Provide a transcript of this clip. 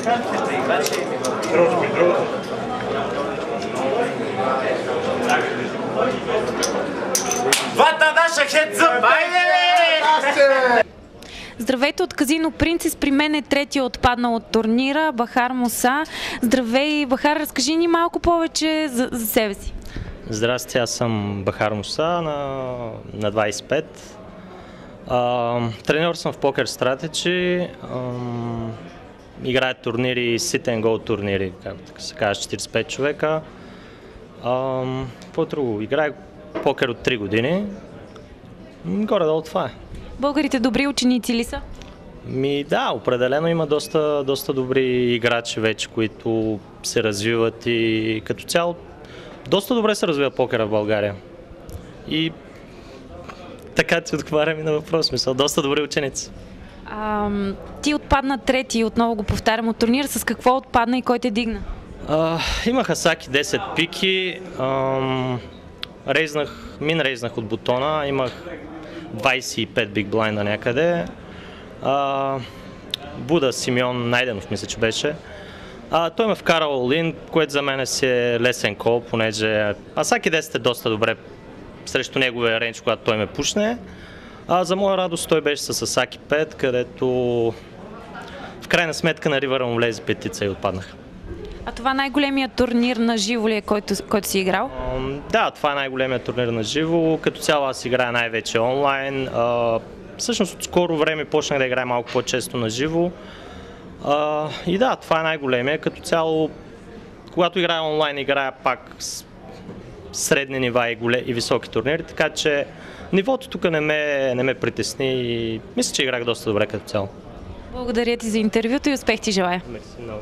Вата наша хедзъп! Айде! Здравейте от Казино Принцес, при мен е третия отпаднал от турнира, Бахар Муса. Здравей, Бахар, разкажи ни малко повече за себе си. Здрасти, аз съм Бахар Муса, на 25. Треньор съм в Poker Strategy. Играя турнири, sit and go турнири, както се казва, 45 човека. Какво друго? Играя покер от 3 години. Горе-долу това е. Българите добри ученици ли са? Да, определено има доста добри играчи вече, които се развиват и като цяло доста добре се развива покера в България. И така ти отговарям и на въпрос, мисля, доста добри ученици. Ти отпадна трети, отново го повтарям, от турнира. С какво отпадна и кой те дигна? Имах Асаки 10 пики, рейзнах от бутона, имах 25 биг блайнда някъде. Буда Симеон Найденов, мисля, че беше. Той ме вкарал all-in, което за мен си е лесен кол, понеже Асаки 10 е доста добре срещу неговия рейндж, когато той ме пушне. За моя радост той беше с Асаки 5, където в крайна сметка на ривъра му влезе петица и отпаднах. А това най-големият турнир на живо ли е, който си играл? Да, това е най-големият турнир на живо. Като цяло аз играя най-вече онлайн. Всъщност от скоро време почнах да играя малко по-често на живо. И да, това е най-големия. Като цяло, когато играя онлайн, играя пак с средни нива и високи турнири, така че нивото тук не ме притесни и мисля, че играх доста добре като цяло. Благодаря ти за интервюто и успех ти желая. Мерси много.